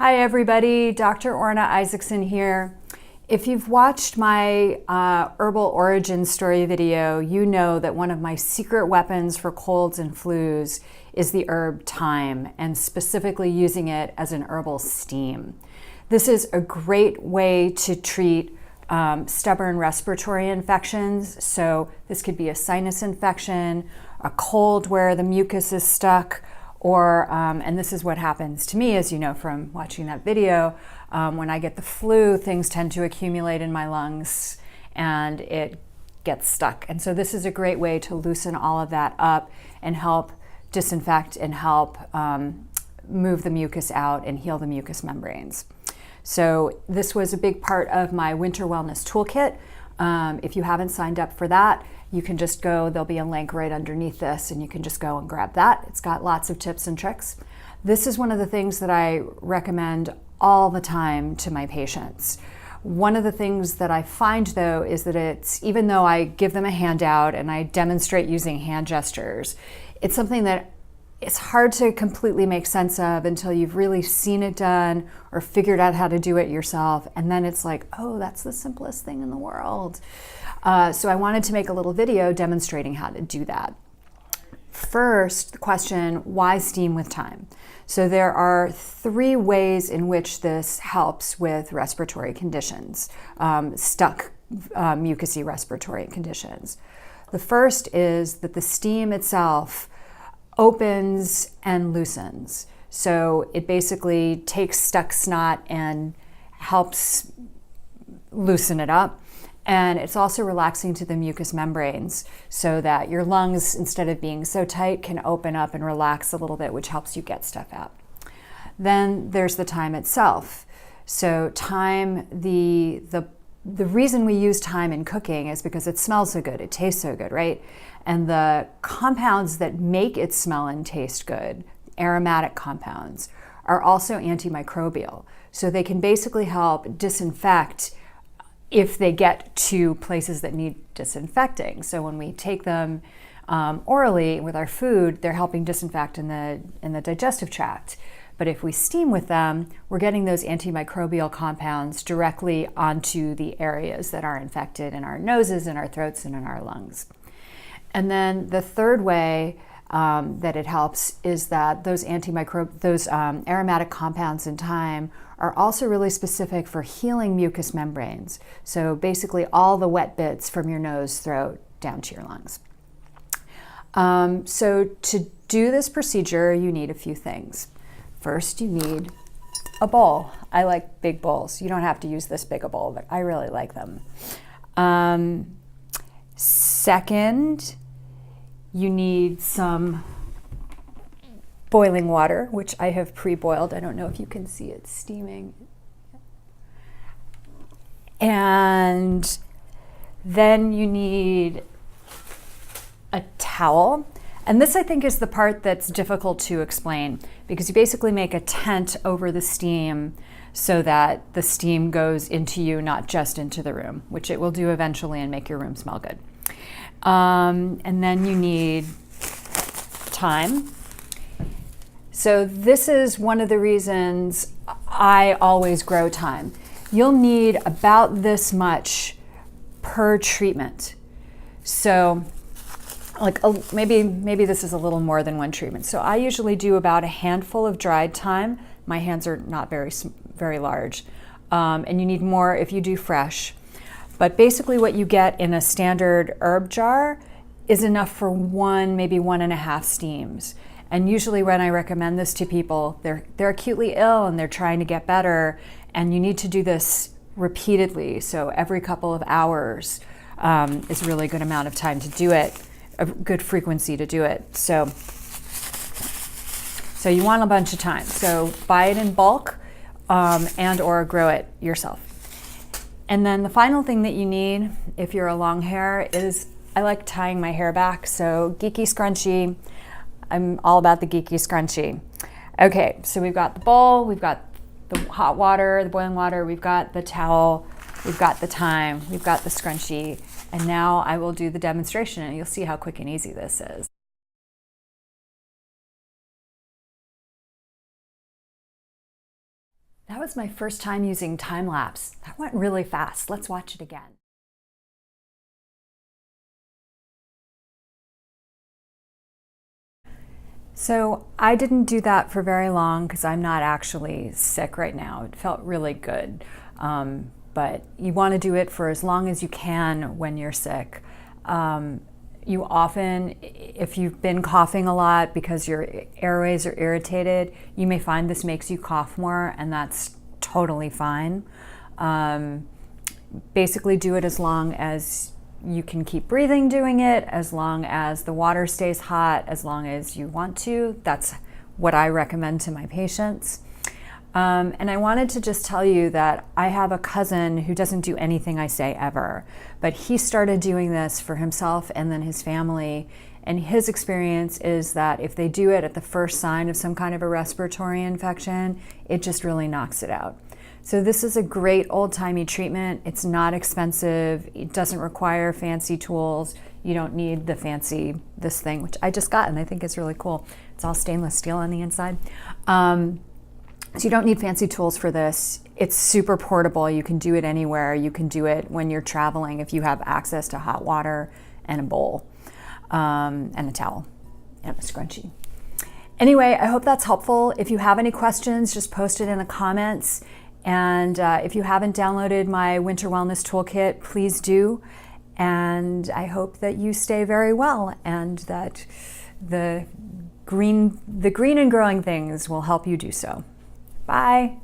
Hi everybody, Dr. Orna Isaacson here. If you've watched my herbal origin story video, you know that one of my secret weapons for colds and flus is the herb thyme, and specifically using it as an herbal steam. This is a great way to treat stubborn respiratory infections. So this could be a sinus infection, a cold where the mucus is stuck, or, and this is what happens to me, as you know from watching that video, when I get the flu, things tend to accumulate in my lungs and it gets stuck. And so this is a great way to loosen all of that up and help disinfect and help move the mucus out and heal the mucous membranes. So this was a big part of my winter wellness toolkit. If you haven't signed up for that, you can just go, there'll be a link right underneath this, and you can just go and grab that. It's got lots of tips and tricks. This is one of the things that I recommend all the time to my patients. One of the things that I find though is that it's, even though I give them a handout and I demonstrate using hand gestures, it's something that it's hard to completely make sense of until you've really seen it done or figured out how to do it yourself. And then it's like, oh, that's the simplest thing in the world. So I wanted to make a little video demonstrating how to do that. First, the question, why steam with thyme? So there are three ways in which this helps with respiratory conditions, stuck mucousy respiratory conditions. The first is that the steam itself opens and loosens. So it basically takes stuck snot and helps loosen it up. And it's also relaxing to the mucous membranes so that your lungs, instead of being so tight, can open up and relax a little bit, which helps you get stuff out. Then there's the thyme itself. So thyme, the reason we use thyme in cooking is because it smells so good, it tastes so good, right? And the compounds that make it smell and taste good, aromatic compounds, are also antimicrobial. So they can basically help disinfect if they get to places that need disinfecting. So when we take them orally with our food, they're helping disinfect in the digestive tract. But if we steam with them, we're getting those antimicrobial compounds directly onto the areas that are infected in our noses, in our throats, and in our lungs. And then the third way that it helps is that those aromatic compounds in thyme are also really specific for healing mucous membranes. So basically all the wet bits from your nose, throat, down to your lungs. So to do this procedure, you need a few things. First, you need a bowl. I like big bowls. You don't have to use this big a bowl, but I really like them. Second, you need some boiling water, which I have pre-boiled. I don't know if you can see it steaming. And then you need a towel. And this, I think, is the part that's difficult to explain, because you basically make a tent over the steam so that the steam goes into you, not just into the room, which it will do eventually and make your room smell good. And then you need thyme. So this is one of the reasons I always grow thyme. You'll need about this much per treatment. So like maybe this is a little more than one treatment. So I usually do about a handful of dried thyme. My hands are not very large. And you need more if you do fresh. But basically what you get in a standard herb jar is enough for one, maybe 1.5 steams. And usually when I recommend this to people, they're acutely ill and they're trying to get better, and you need to do this repeatedly. So every couple of hours is really a good amount of time to do it, a good frequency to do it. So you want a bunch of thyme. So buy it in bulk and or grow it yourself. And then the final thing that you need, if you're a long hair, is I like tying my hair back. So geeky scrunchie. I'm all about the geeky scrunchie. Okay, so we've got the bowl, we've got the hot water, the boiling water, we've got the towel, we've got the thyme, we've got the scrunchie, and now I will do the demonstration and you'll see how quick and easy this is. That was my first time using time lapse. That went really fast. Let's watch it again. So I didn't do that for very long because I'm not actually sick right now. It felt really good. But you want to do it for as long as you can when you're sick. You often, if you've been coughing a lot because your airways are irritated, you may find this makes you cough more, and that's totally fine. Basically do it as long as you can keep breathing doing it, as long as the water stays hot, as long as you want to. That's what I recommend to my patients. And I wanted to just tell you that I have a cousin who doesn't do anything I say ever, but he started doing this for himself and then his family. And his experience is that if they do it at the first sign of some kind of a respiratory infection, it just really knocks it out. So this is a great old-timey treatment. It's not expensive. It doesn't require fancy tools. You don't need the fancy, this thing, which I just got and I think is really cool. It's all stainless steel on the inside. So you don't need fancy tools for this. It's super portable. You can do it anywhere. You can do it when you're traveling if you have access to hot water and a bowl and a towel and a scrunchie. Anyway, I hope that's helpful. If you have any questions, just post it in the comments. And if you haven't downloaded my Winter Wellness Toolkit, please do. And I hope that you stay very well and that the green and growing things will help you do so. Bye.